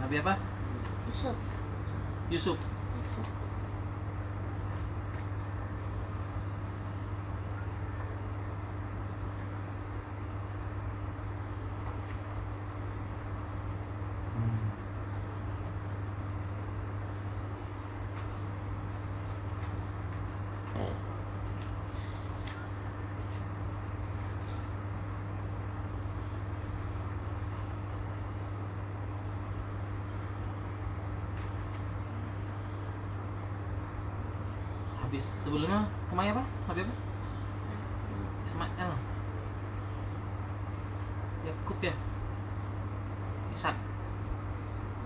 Nabi apa? Yusuf. Yusuf. Yusuf. Habis sebelumnya kemana apa? Nabi apa? Ismail. Yakub ya. Ishak.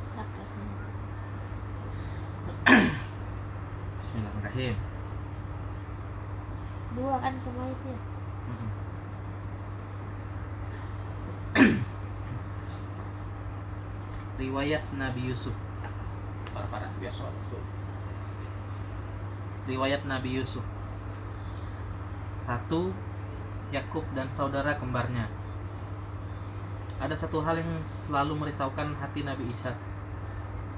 Ishak rasanya. Bismillahirrahmanirrahim. Dua kan sama itu ya. Riwayat Nabi Yusuf. Para biar soal itu. Riwayat Nabi Yusuf. 1. Yakub dan saudara kembarnya. Ada satu hal yang selalu merisaukan hati Nabi Ishak.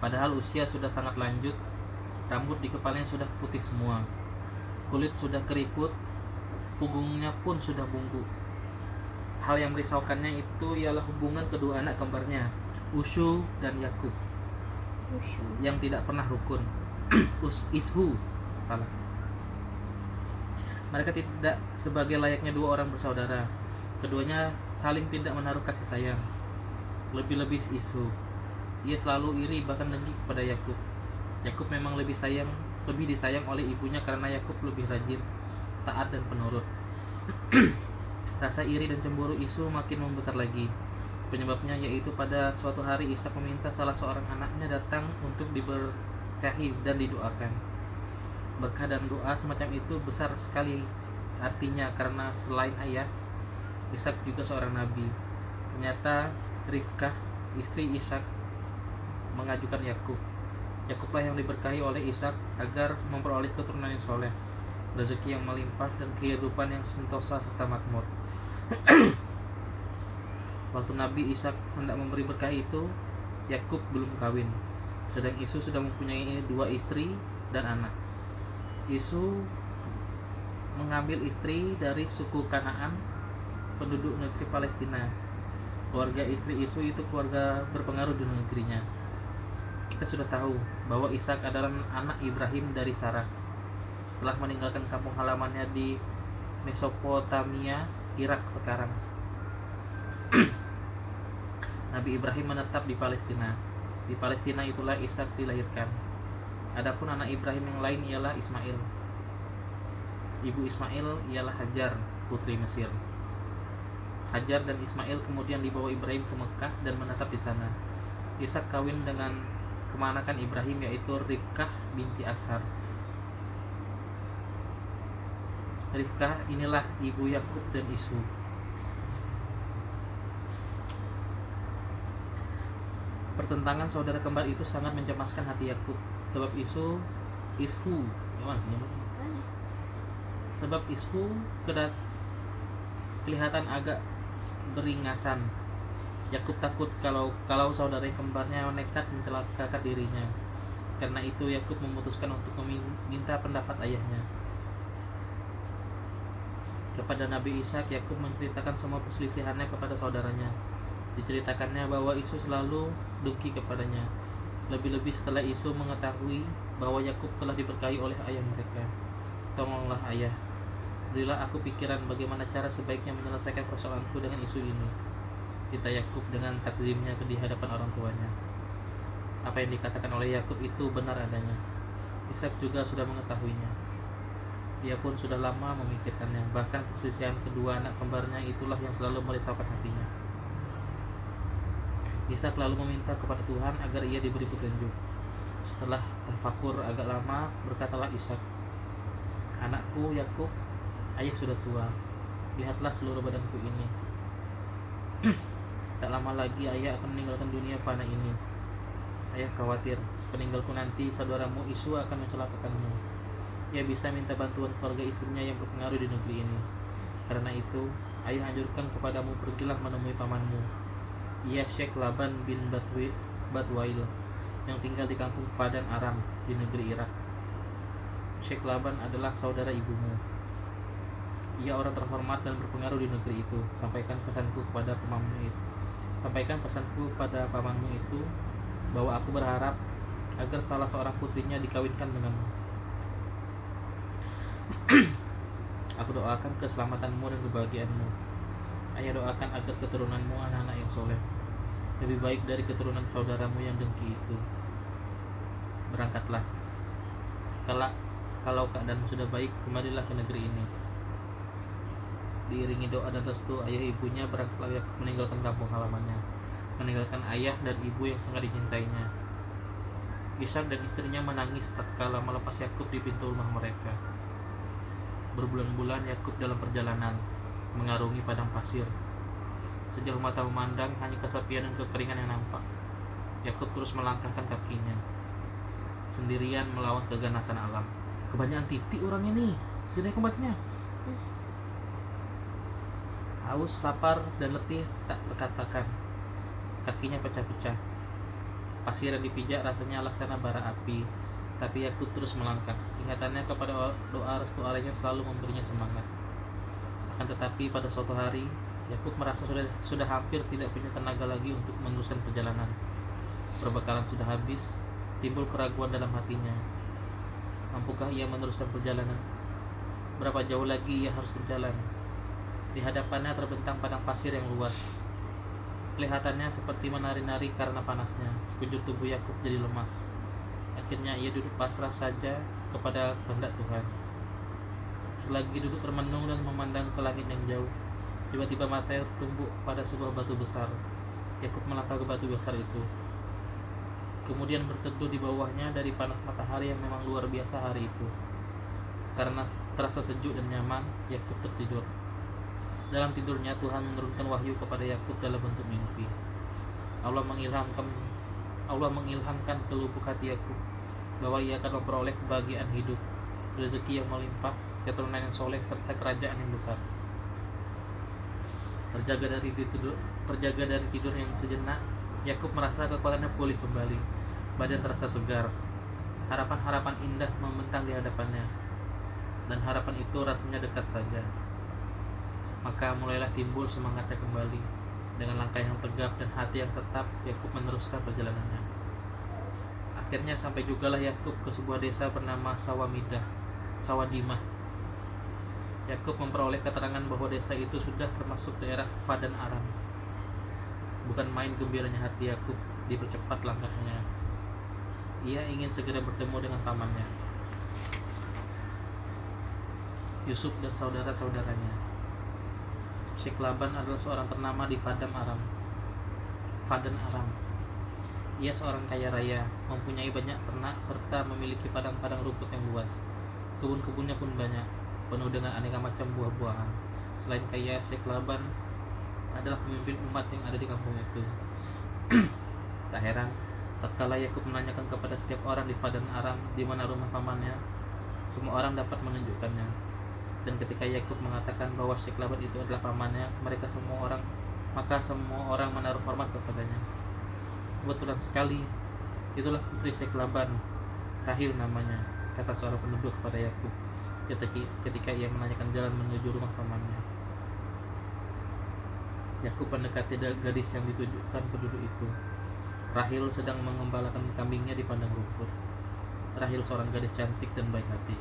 Padahal usia sudah sangat lanjut, rambut di kepalanya sudah putih semua, kulit sudah keriput, punggungnya pun sudah bungkuk. Hal yang merisaukannya itu ialah hubungan kedua anak kembarnya, Ushu dan Yakub, yang tidak pernah rukun. Ishu, salah. Mereka tidak sebagai layaknya dua orang bersaudara. Keduanya saling tidak menaruh kasih sayang. Lebih-lebih Ishu, ia selalu iri bahkan dengki kepada Yakub. Yakub memang lebih disayang oleh ibunya karena Yakub lebih rajin, taat dan penurut. Rasa iri dan cemburu Ishu makin membesar lagi. Penyebabnya yaitu pada suatu hari Ishak meminta salah seorang anaknya datang untuk diberkahi dan didoakan. Berkah dan doa semacam itu besar sekali artinya karena selain ayah, Ishak juga seorang nabi. Ternyata Rifkah, istri Ishak, mengajukan Yakub. Yakublah yang diberkahi oleh Ishak agar memperoleh keturunan yang soleh, rezeki yang melimpah dan kehidupan yang sentosa serta makmur. Waktu Nabi Ishak hendak memberi berkah itu, Yakub belum kawin, sedang Ishu sudah mempunyai 2 istri dan anak. Ishu mengambil istri dari suku Kanaan, penduduk negeri Palestina. Keluarga istri Ishu itu keluarga berpengaruh di negerinya. Kita sudah tahu bahwa Ishak adalah anak Ibrahim dari Sarah. Setelah meninggalkan kampung halamannya di Mesopotamia, Irak sekarang, Nabi Ibrahim menetap di Palestina. Di Palestina itulah Ishak dilahirkan. Adapun anak Ibrahim yang lain ialah Ismail. Ibu Ismail ialah Hajar, putri Mesir. Hajar dan Ismail kemudian dibawa Ibrahim ke Mekah dan menetap di sana. Ishak kawin dengan kemanakan Ibrahim, yaitu Rifkah binti Ashar. Rifkah inilah ibu Yakub dan Ishu. Pertentangan saudara kembar itu sangat mencemaskan hati Yakub, sebab Ishu kelihatan agak beringasan. Yakub takut kalau saudara kembarnya nekat mencelakakan dirinya. Karena itu Yakub memutuskan untuk meminta pendapat ayahnya. Kepada Nabi Ishak, Yakub menceritakan semua perselisihannya kepada saudaranya. Diceritakannya bahwa Ishu selalu dengki kepadanya, lebih-lebih setelah Ishu mengetahui bahwa Yakub telah diberkahi oleh ayah mereka. Tolonglah ayah, berilah aku pikiran bagaimana cara sebaiknya menyelesaikan persoalanku dengan Ishu ini, kata Yakub dengan takzimnya di hadapan orang tuanya. Apa yang dikatakan oleh Yakub itu benar adanya. Ishak juga sudah mengetahuinya. Dia pun sudah lama memikirkannya. Bahkan perselisihan kedua anak kembarnya itulah yang selalu merisaukan hatinya. Ishak lalu meminta kepada Tuhan agar ia diberi petunjuk. Setelah tafakur agak lama, berkatalah Ishak, "Anakku Yakub, ayah sudah tua. Lihatlah seluruh badanku ini. Tak lama lagi ayah akan meninggalkan dunia fana ini. Ayah khawatir sepeninggalku nanti saudaramu Ishu akan mencelakakanmu. Ia bisa minta bantuan keluarga istrinya yang berpengaruh di negeri ini. Karena itu, ayah anjurkan kepadamu, pergilah menemui pamanmu, ia Syekh Laban bin Batwail yang tinggal di kampung Fadan Aram di negeri Irak. Syekh Laban adalah saudara ibumu. Ia orang terhormat dan berpengaruh di negeri itu. Sampaikan pesanku kepada pamanmu itu bahwa aku berharap agar salah seorang putrinya dikawinkan denganmu. Aku doakan keselamatanmu dan kebahagiaanmu. Ayah doakan agar keturunanmu anak-anak yang soleh, lebih baik dari keturunan saudaramu yang dengki itu. Berangkatlah. Kalau keadaanmu sudah baik, kembalilah ke negeri ini. Diiringi doa dan restu ayah ibunya, berangkatlah Yakub meninggalkan kampung halamannya, meninggalkan ayah dan ibu yang sangat dicintainya. Ishak dan istrinya menangis tatkala melepas Yakub di pintu rumah mereka. Berbulan-bulan Yakub dalam perjalanan, mengarungi padang pasir. Sejauh mata memandang, hanya kesepian dan kekeringan yang nampak. Yakub terus melangkahkan kakinya, sendirian melawan keganasan alam. Kebanyakan titik orangnya nih, jadi kematinya. Haus, lapar, dan letih tak terkatakan. Kakinya pecah-pecah. Pasir yang dipijak rasanya laksana bara api. Tapi Yakub terus melangkah. Ingatannya kepada doa restu ayahnya selalu memberinya semangat. Akan tetapi pada suatu hari, Yakub merasa sudah hampir tidak punya tenaga lagi untuk meneruskan perjalanan. Perbekalan sudah habis. Timbul keraguan dalam hatinya. Mampukah ia meneruskan perjalanan? Berapa jauh lagi ia harus berjalan? Di hadapannya terbentang padang pasir yang luas. Kelihatannya seperti menari-nari karena panasnya. Sekujur tubuh Yakub jadi lemas. Akhirnya ia duduk pasrah saja kepada kehendak Tuhan. Selagi duduk termenung dan memandang ke langit yang jauh, tiba-tiba matanya tertumbuk pada sebuah batu besar. Yakub melangkah ke batu besar itu, kemudian berteduh di bawahnya dari panas matahari yang memang luar biasa hari itu. Karena terasa sejuk dan nyaman, Yakub tertidur. Dalam tidurnya Tuhan menurunkan wahyu kepada Yakub dalam bentuk mimpi. Allah mengilhamkan ke lubuk hati Yakub bahwa ia akan memperoleh kebahagiaan hidup, rezeki yang melimpah, keturunan yang soleh, serta kerajaan yang besar. Terjaga dari tidur yang sejenak, Yakub merasa kekuatannya pulih kembali. Badan terasa segar. Harapan-harapan indah membentang di hadapannya, dan harapan itu rasanya dekat saja. Maka mulailah timbul semangatnya kembali. Dengan langkah yang tegap dan hati yang tetap, Yakub meneruskan perjalanannya. Akhirnya sampai jugalah Yakub ke sebuah desa bernama Sawadimah. Yakub memperoleh keterangan bahwa desa itu sudah termasuk daerah Fadan Aram. Bukan main gembiranya hati Yakub, dipercepat langkahnya. Ia ingin segera bertemu dengan pamannya, Yusuf, dan saudara-saudaranya. Syekh Laban adalah seorang ternama di Fadan Aram. Ia seorang kaya raya, mempunyai banyak ternak serta memiliki padang-padang rumput yang luas. Kebun-kebunnya pun banyak, penuh dengan aneka macam buah-buahan. Selain kaya, Syekh Laban adalah pemimpin umat yang ada di kampung itu. Tak heran, tatkala Yakub menanyakan kepada setiap orang di Fadan Aram di mana rumah pamannya, semua orang dapat menunjukkannya. Dan ketika Yakub mengatakan bahwa Syekh Laban itu adalah pamannya, maka semua orang menaruh hormat kepadanya. Kebetulan sekali, itulah putri Syekh Laban, Rahil namanya, kata seorang penduduk kepada Yakub ketika ia menanyakan jalan menuju rumah pamannya. Yakub mendekati gadis yang ditujukan penduduk itu. Rahil sedang mengembalakan kambingnya di padang rumput. Rahil seorang gadis cantik dan baik hati.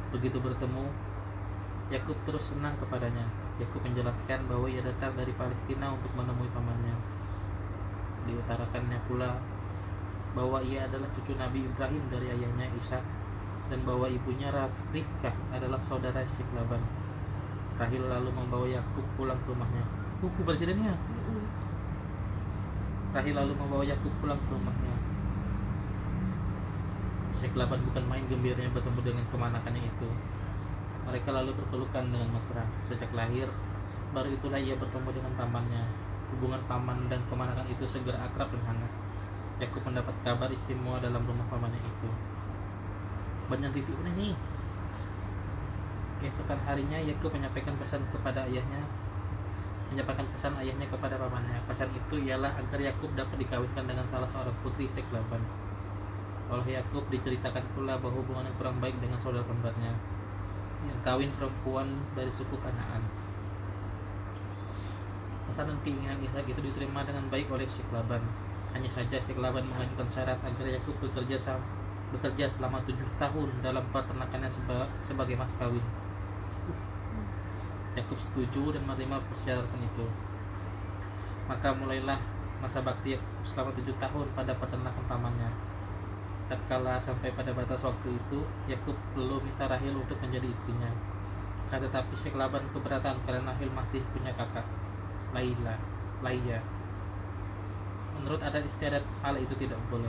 Begitu bertemu, Yakub terus senang kepadanya. Yakub menjelaskan bahwa ia datang dari Palestina untuk menemui pamannya. Diutarakannya pula bahwa ia adalah cucu Nabi Ibrahim dari ayahnya Ishak, dan bahwa ibunya Rifkah adalah saudara Syekh Laban. Rahil lalu membawa Yakub pulang ke rumahnya. Sepupu presidennya. Rahil lalu membawa Yakub pulang ke rumahnya. Syekh Laban bukan main gembiranya bertemu dengan kemanakannya itu. Mereka lalu berpelukan dengan mesra. Sejak lahir, baru itulah ia bertemu dengan pamannya. Hubungan paman dan kemanakan itu segera akrab dan hangat. Yakub mendapat kabar istimewa dalam rumah pamannya itu. Banyak titik ini. Keesokan harinya Yakub menyampaikan pesan kepada ayahnya menyampaikan pesan ayahnya kepada pamannya. Pesan itu ialah agar Yakub dapat dikawinkan dengan salah seorang putri Syekh Laban. Oleh Yakub diceritakan pula bahwa hubungannya kurang baik dengan saudara kembarnya yang kawin perempuan dari suku Kanaan. Pesan dan keinginan Ishak itu diterima dengan baik oleh Syekh Laban. Hanya saja Syekh Laban mengajukan syarat agar Yakub bekerja selama 7 tahun dalam peternakannya sebagai mas kawin. Yakub setuju dan menerima persyaratan itu. Maka mulailah masa bakti Yakub selama 7 tahun pada peternakan pamannya. Tatkala sampai pada batas waktu itu, Yakub belum minta Rahil untuk menjadi istrinya. Akan tetapi Syekh Laban keberatan karena Rahil masih punya kakak, Laia. Menurut adat istiadat, hal itu tidak boleh.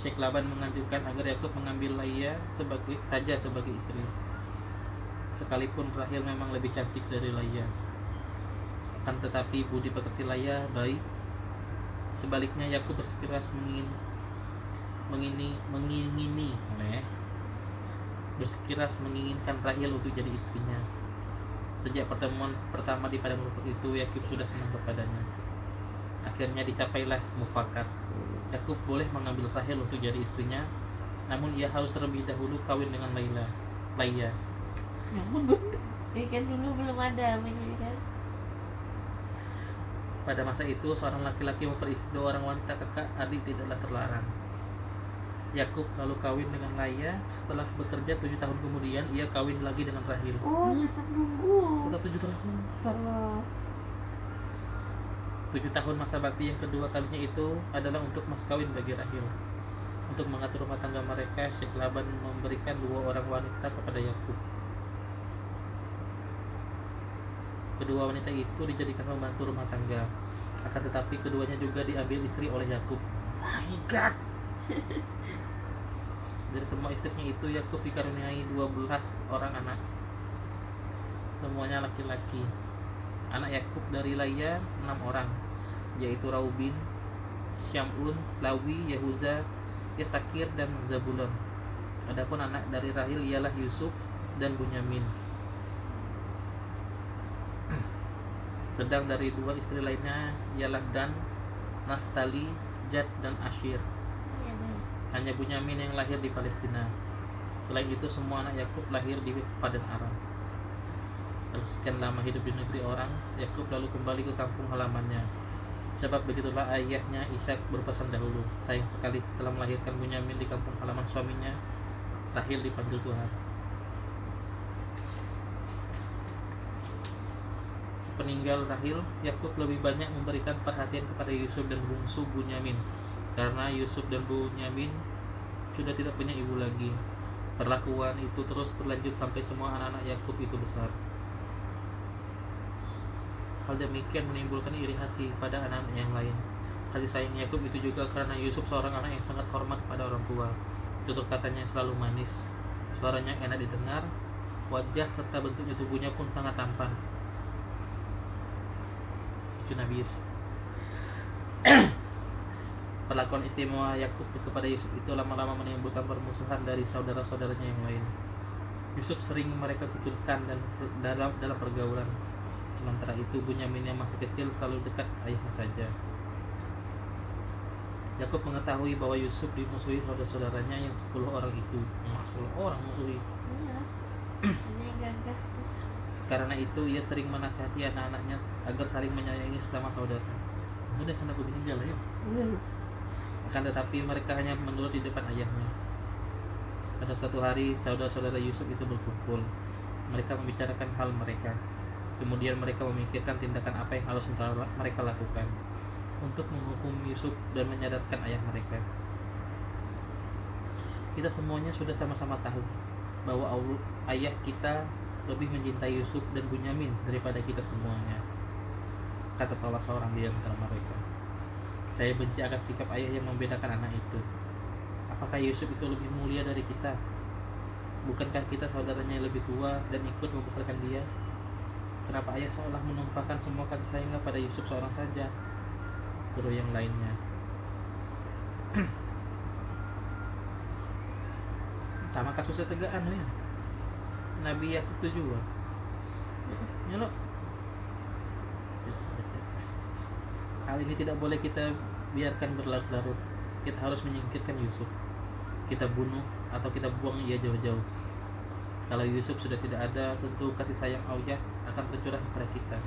Syekh Laban menganjurkan agar Yakub mengambil Laia sebagai istri. Sekalipun Rahil memang lebih cantik dari Laia. Akan tetapi budi pekerti Laia baik. Sebaliknya Yakub bersikeras menginginkan Rahil untuk jadi istrinya. Sejak pertemuan pertama di padang rumput itu, Yakub sudah senang kepadanya. Akhirnya dicapailah mufakat. Yakub boleh mengambil Rahil untuk jadi istrinya, namun ia harus terlebih dahulu kawin dengan Laia. Jadi kan dulu belum ada kan. Pada masa itu, seorang laki-laki memperistri 2 orang wanita kakak adik tidaklah terlarang. Yakub lalu kawin dengan Laia. Setelah bekerja 7 tahun kemudian, ia kawin lagi dengan Rahil. Oh, tetap nunggu. Sudah 7 tahun. Kalau 7 tahun masa bakti yang kedua kalinya itu adalah untuk mas kawin bagi Rahil. Untuk mengatur rumah tangga mereka, Syekh Laban memberikan 2 orang wanita kepada Yakub. Kedua wanita itu dijadikan pembantu rumah tangga. Akan tetapi keduanya juga diambil istri oleh Yakub. My God. Dari semua istrinya itu, Yakub dikaruniai 12 orang anak. Semuanya laki-laki. Anak Yakub dari Laia 6 orang, yaitu Raubin, Syamun, Lawi, Yahuza, Yesakir, dan Zabulon. Adapun anak dari Rahil ialah Yusuf dan Bunyamin. Sedang dari 2 istri lainnya ialah Dan, Naftali, Gad, dan Asyir. Hanya Bunyamin yang lahir di Palestina. Selain itu semua anak Yakub lahir di Padan Aram. Setelah sekian lama hidup di negeri orang, Yakub lalu kembali ke kampung halamannya. Sebab begitulah ayahnya Ishak berpesan dahulu. Sayang sekali setelah melahirkan Bunyamin di kampung halaman suaminya, Rahil dipanggil Tuhan. Sepeninggal Rahil, Yakub lebih banyak memberikan perhatian kepada Yusuf dan bungsu Bunyamin, karena Yusuf dan Bunyamin sudah tidak punya ibu lagi. Perlakuan itu terus berlanjut sampai semua anak-anak Yakub itu besar. Hal demikian menimbulkan iri hati pada anak-anak yang lain. Kasih sayang Yakub itu juga karena Yusuf seorang anak yang sangat hormat pada orang tua. Tutur katanya selalu manis, suaranya enak didengar, wajah serta bentuknya tubuhnya pun sangat tampan. Itu Nabi Yusuf. Perlakuan istimewa Yakub kepada Yusuf itu lama-lama menimbulkan permusuhan dari saudara-saudaranya yang lain. Yusuf sering mereka kucilkan dan dalam pergaulan. Sementara itu Bunyamin yang masih kecil selalu dekat ayahnya saja. Yakub mengetahui bahwa Yusuf dimusuhi saudara-saudaranya yang 10 orang itu. 10 orang musuhi. iya. Ini gagah. Karena itu ia sering menasihati anak-anaknya agar saling menyayangi sesama saudara. Udah sana aku bikin jalan ya. Akan tetapi mereka hanya menurut di depan ayahnya. Pada suatu hari saudara-saudara Yusuf itu berkumpul. Mereka membicarakan hal mereka. Kemudian mereka memikirkan tindakan apa yang harus mereka lakukan untuk menghukum Yusuf dan menyadarkan ayah mereka. Kita semuanya sudah sama-sama tahu bahwa ayah kita lebih mencintai Yusuf dan Bunyamin daripada kita semuanya, kata salah seorang di antara mereka. Saya benci akan sikap ayah yang membedakan anak itu. Apakah Yusuf itu lebih mulia dari kita? Bukankah kita saudaranya yang lebih tua dan ikut membesarkan dia? Kenapa ayah seolah menumpahkan semua kasih sayangnya pada Yusuf seorang saja? Seru yang lainnya. Sama kasusnya tegaan ya. Nabi Yakub itu juga. Ya lo. Hal ini tidak boleh kita biarkan berlarut-larut. Kita harus menyingkirkan Yusuf. Kita bunuh atau kita buang ia jauh-jauh. Kalau Yusuf sudah tidak ada, tentu kasih sayang Allah akan tercurah kepada kita,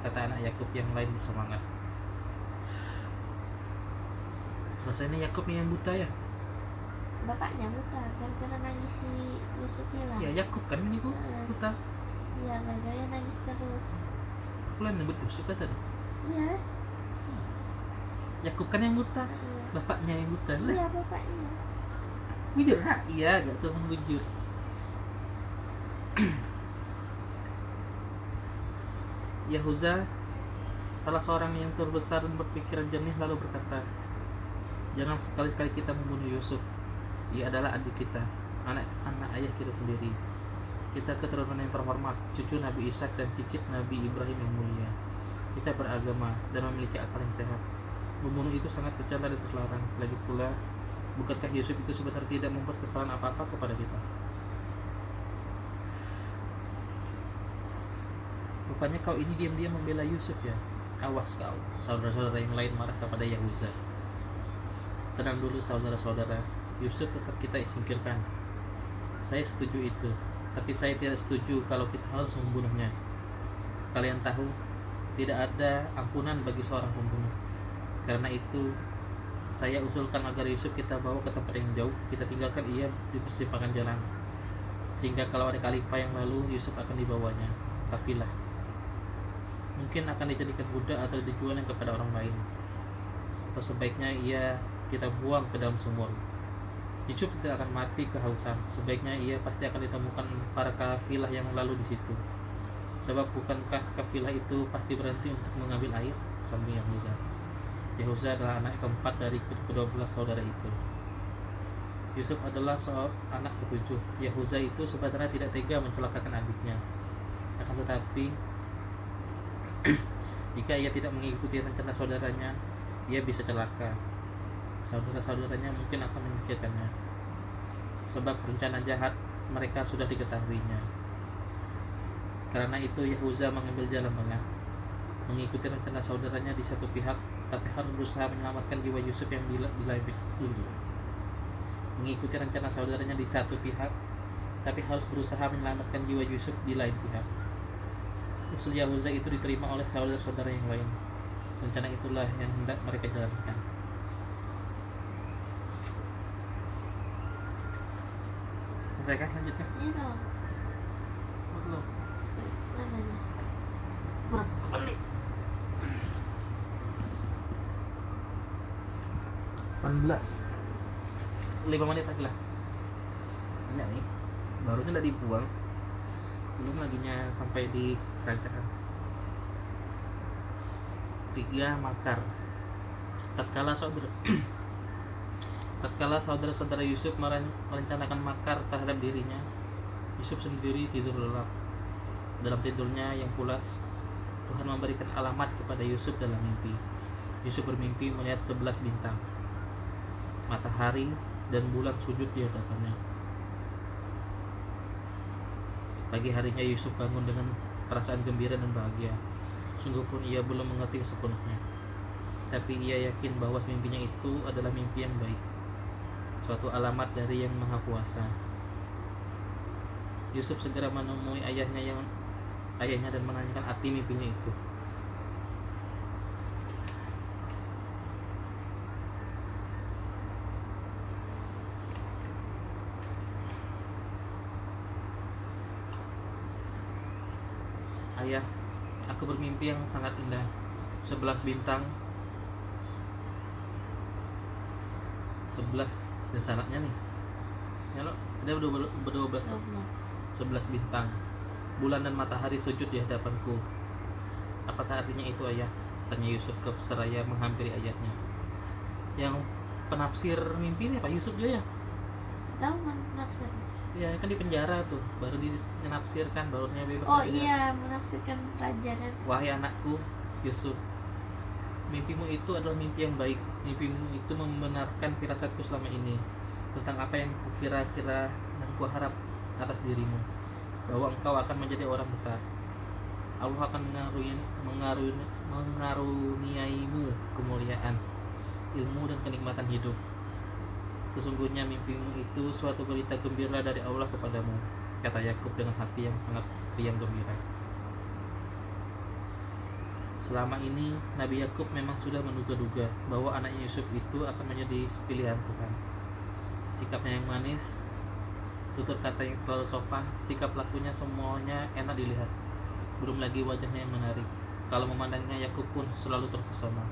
kata anak Yakub yang lain bersemangat. Rasanya Yakub yang buta ya? Bapaknya buta gara-gara nangis si Yusuf hilang. Ya Yakub kan ini buta. Iya, gara-gara nangis terus. Aku lah nyebut Yusuf kan tadi. Iya. Yakub kan yang buta, Iya. bapaknya yang buta lah. Iya, bapaknya. Bujur ha? Iya, gak tuh bujur. Yahuza, salah seorang yang terbesar dan berpikiran jernih, lalu berkata, jangan sekali-kali kita membunuh Yusuf. Ia adalah adik kita, anak ayah kita sendiri. Kita keturunan yang terhormat, cucu Nabi Ishak dan cicit Nabi Ibrahim yang mulia. Kita beragama dan memiliki akal yang sehat. Membunuh itu sangat tercela dan terlarang. Lagi pula, bukankah Yusuf itu sebenarnya tidak membuat kesalahan apa-apa kepada kita? Rupanya kau ini diam-diam membela Yusuf ya. Awas kau, saudara-saudara yang lain marah kepada Yahuza. Tenang dulu saudara-saudara, Yusuf tetap kita singkirkan. Saya setuju itu, tapi saya tidak setuju kalau kita harus membunuhnya. Kalian tahu, tidak ada ampunan bagi seorang pembunuh. Karena itu, saya usulkan agar Yusuf kita bawa ke tempat yang jauh, kita tinggalkan ia di persimpangan jalan. Sehingga kalau ada khalifah yang lalu, Yusuf akan dibawanya, kafilah. Mungkin akan dijadikan budak atau dijual kepada orang lain. Atau sebaiknya ia kita buang ke dalam sumur. Yusuf tidak akan mati kehausan. Sebaiknya ia pasti akan ditemukan para kafilah yang lalu di situ. Sebab bukankah kafilah itu pasti berhenti untuk mengambil air? Sambung Yahuza. Yahuza adalah anak keempat dari ke-12 saudara itu. Yusuf adalah anak ke-7. Yahuza itu sebenarnya tidak tega mencelakakan adiknya. Akan tetapi jika ia tidak mengikuti rencana saudaranya, ia bisa celaka. Saudara-saudaranya mungkin akan memikirkannya, sebab rencana jahat mereka sudah diketahuinya. Karena itu Yahuza mengambil jalan tengah, mengikuti rencana saudaranya di satu pihak, tapi harus berusaha menyelamatkan jiwa Yusuf yang di lain dulu. Mengikuti rencana saudaranya di satu pihak, tapi harus berusaha menyelamatkan jiwa Yusuf di lain pihak. Usul Yahuza itu diterima oleh saudara-saudara yang lain. Rencana itulah yang hendak mereka jalankan. Saya kan lanjutkan. Iya dong. Belum. Namanya. Berapa menit? 18. 5 menit lagi lah. Banyak nih. Barunya udah dibuang. Belum laginya sampai di kerajaan. 3. Makar. Tatkala saudara-saudara Yusuf merencanakan makar terhadap dirinya, Yusuf sendiri tidur lelap. Dalam tidurnya yang pulas, Tuhan memberikan alamat kepada Yusuf dalam mimpi. Yusuf bermimpi melihat 11 bintang, matahari dan bulan sujud di hadapannya. Pagi harinya Yusuf bangun dengan perasaan gembira dan bahagia. Sungguh pun ia belum mengerti sepenuhnya, tapi ia yakin bahwa mimpinya itu adalah mimpi yang baik, suatu alamat dari Yang Maha Kuasa. Yusuf segera menemui ayahnya dan menanyakan arti mimpinya itu. Ayah, aku bermimpi yang sangat indah. 11 bintang, 11 dan sanaknya nih. Ya lo, sudah ber-12 11 bintang. Bulan dan matahari sujud di hadapanku. Apakah artinya itu, ayah? Tanya Yusuf ke seraya menghampiri ayahnya. Yang penafsir mimpi ini Pak Yusuf juga ya? Tahu menafsir. Ya kan di penjara tuh, baru dinafsirkan, barunya bebas. Oh aja. iya, menafsirkan raja kan. Wahai anakku Yusuf, mimpimu itu adalah mimpi yang baik. Mimpimu itu membenarkan firasatku selama ini tentang apa yang kukira-kira dan kuharap atas dirimu, bahwa engkau akan menjadi orang besar. Allah akan mengaruniaimu kemuliaan, ilmu dan kenikmatan hidup. Sesungguhnya mimpimu itu suatu berita gembira dari Allah kepadamu, kata Yakub dengan hati yang sangat riang gembira. Selama ini Nabi Yakub memang sudah menduga-duga bahwa anaknya Yusuf itu akan menjadi pilihan Tuhan. Sikapnya yang manis, tutur kata yang selalu sopan, sikap lakunya semuanya enak dilihat. Belum lagi wajahnya yang menarik. Kalau memandangnya, Yakub pun selalu terpesona.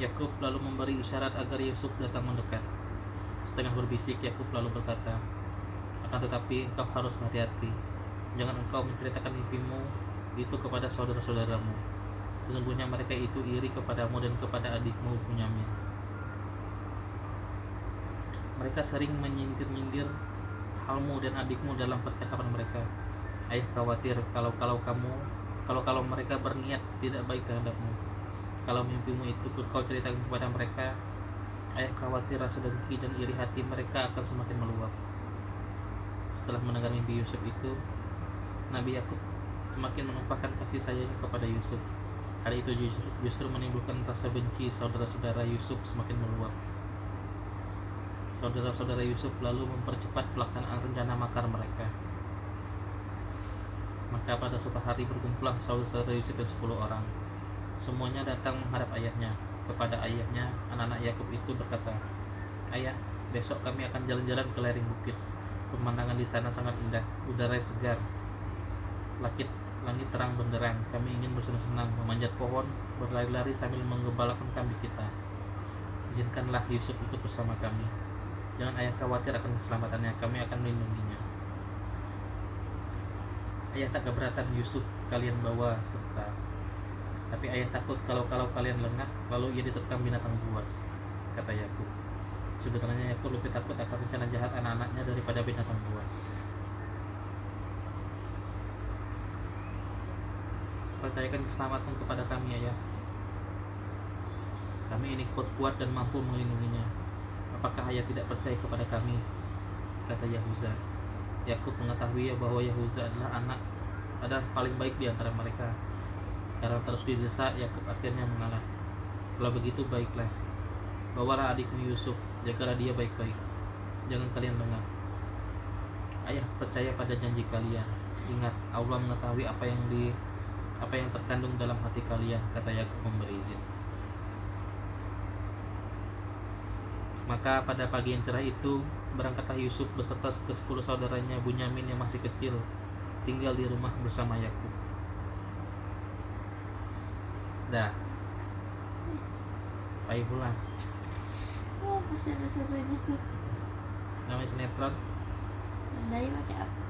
Yakub lalu memberi isyarat agar Yusuf datang mendekat. Setengah berbisik, Yakub lalu berkata, akan tetapi engkau harus hati-hati. Jangan engkau menceritakan mimpimu itu kepada saudara-saudaramu. Sesungguhnya mereka itu iri kepadamu dan kepada adikmu Bunyamin. Mereka sering menyindir-nyindir halmu dan adikmu dalam percakapan mereka. Ayah khawatir kalau mereka berniat tidak baik terhadapmu. Kalau mimpimu itu kau ceritakan kepada mereka, ayah khawatir rasa dengki dan iri hati mereka akan semakin meluap. Setelah mendengar mimpi Yusuf itu, Nabi Yakub semakin menumpahkan kasih sayangnya kepada Yusuf. Hal itu justru menimbulkan rasa benci saudara-saudara Yusuf semakin meluap. Saudara-saudara Yusuf lalu mempercepat pelaksanaan rencana makar mereka. Maka pada suatu hari berkumpullah saudara Yusuf dan 10 orang. Semuanya datang menghadap ayahnya. Kepada ayahnya, anak-anak Yakub itu berkata, ayah, besok kami akan jalan-jalan ke lereng bukit. Pemandangan di sana sangat indah, udara segar, langit terang benderang. Kami ingin bersenang-senang, memanjat pohon, berlari-lari sambil menggembalakan kambing kita. Izinkanlah Yusuf ikut bersama kami. Jangan ayah khawatir akan keselamatannya, kami akan melindunginya. Ayah tak keberatan Yusuf kalian bawa serta, tapi ayah takut kalau kalian lengah, lalu ia diterkam binatang buas, kata Yakub. Sebenarnya Yakub lebih takut akan rencana jahat anak-anaknya daripada binatang buas. Percayakan keselamatan kepada kami, ayah. Kami ini kuat dan mampu melindunginya. Apakah ayah tidak percaya kepada kami? Kata Yahuza. Yakub mengetahui bahwa Yahuza adalah paling baik di antara mereka. Karena terus didesak, Yakub akhirnya mengalah. Kalau begitu baiklah, bawalah adikmu Yusuf, jagalah dia baik-baik. Jangan kalian lengah. Ayah percaya pada janji kalian. Ingat, Allah mengetahui apa yang terkandung dalam hati kalian, kata Yakub memberi izin. Maka pada pagi yang cerah itu, berangkatlah Yusuf beserta ke-10 saudaranya Bunyamin yang masih kecil, tinggal di rumah bersama Yakub. Dah. Payah pulang. Oh, masih ada serunya. Namanya sinetron. Lagi pakai apa?